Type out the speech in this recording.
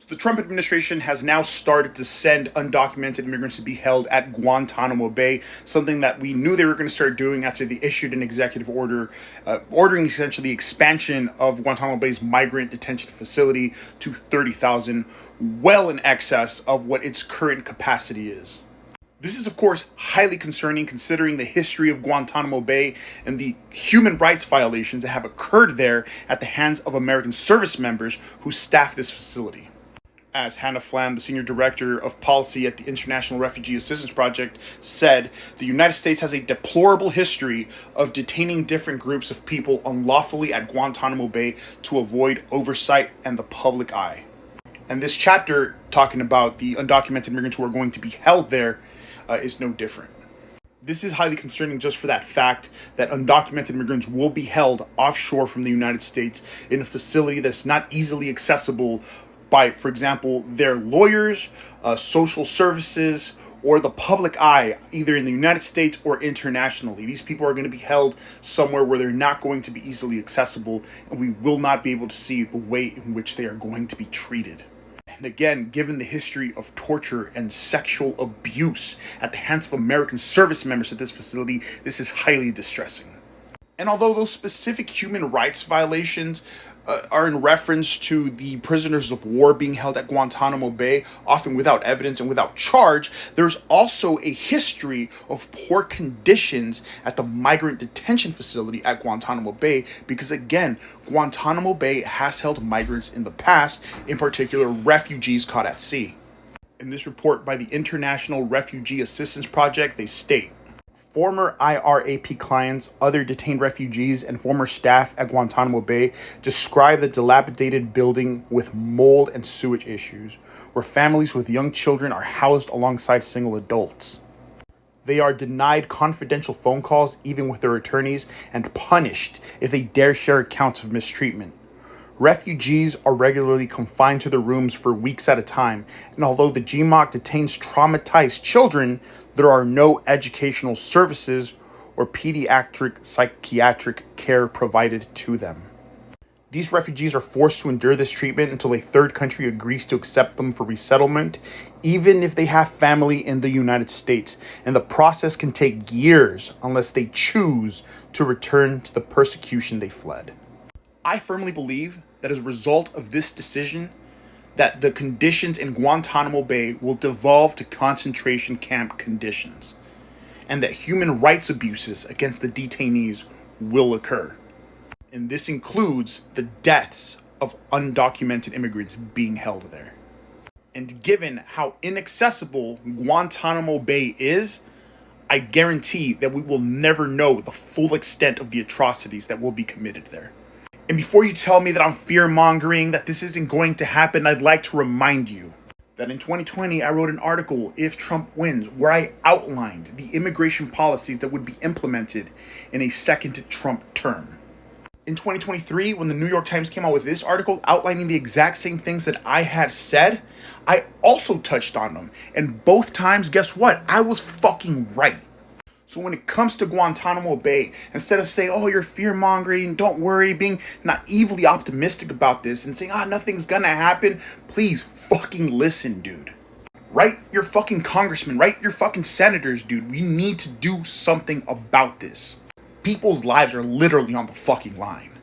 The Trump administration has now started to send undocumented immigrants to be held at Guantanamo Bay, something that we knew they were going to start doing after they issued an executive order ordering essentially the expansion of Guantanamo Bay's migrant detention facility to 30,000, well in excess of what its current capacity is. This is, of course, highly concerning considering the history of Guantanamo Bay and the human rights violations that have occurred there at the hands of American service members who staff this facility. As Hannah Flam, the Senior Director of Policy at the International Refugee Assistance Project, said, the United States has a deplorable history of detaining different groups of people unlawfully at Guantanamo Bay to avoid oversight and the public eye. And this chapter, talking about the undocumented immigrants who are going to be held there, is no different. This is highly concerning just for that fact that undocumented immigrants will be held offshore from the United States in a facility that's not easily accessible by, for example, their lawyers, social services, or the public eye, either in the United States or internationally. These people are going to be held somewhere where they're not going to be easily accessible, and we will not be able to see the way in which they are going to be treated. And again, given the history of torture and sexual abuse at the hands of American service members at this facility, this is highly distressing. And although those specific human rights violations are in reference to the prisoners of war being held at Guantanamo Bay, often without evidence and without charge, there's also a history of poor conditions at the migrant detention facility at Guantanamo Bay because, again, Guantanamo Bay has held migrants in the past, in particular refugees caught at sea. In this report by the International Refugee Assistance Project, they state, former IRAP clients, other detained refugees, and former staff at Guantanamo Bay describe the dilapidated building with mold and sewage issues, where families with young children are housed alongside single adults. They are denied confidential phone calls even with their attorneys and punished if they dare share accounts of mistreatment. Refugees are regularly confined to their rooms for weeks at a time, and although the GMOC detains traumatized children, there are no educational services or pediatric psychiatric care provided to them. These refugees are forced to endure this treatment until a third country agrees to accept them for resettlement, even if they have family in the United States, and the process can take years unless they choose to return to the persecution they fled. I firmly believe that as a result of this decision, that the conditions in Guantanamo Bay will devolve to concentration camp conditions, and that human rights abuses against the detainees will occur. And this includes the deaths of undocumented immigrants being held there. And given how inaccessible Guantanamo Bay is, I guarantee that we will never know the full extent of the atrocities that will be committed there. And before you tell me that I'm fear-mongering, that this isn't going to happen, I'd like to remind you that in 2020, I wrote an article, If Trump Wins, where I outlined the immigration policies that would be implemented in a second Trump term. In 2023, when the New York Times came out with this article outlining the exact same things that I had said, I also touched on them. And both times, guess what? I was fucking right. So when it comes to Guantanamo Bay, instead of saying, oh, you're fear-mongering, don't worry, being naively optimistic about this and saying, nothing's gonna happen, please fucking listen, dude. Write your fucking congressman, write your fucking senators, dude. We need to do something about this. People's lives are literally on the fucking line.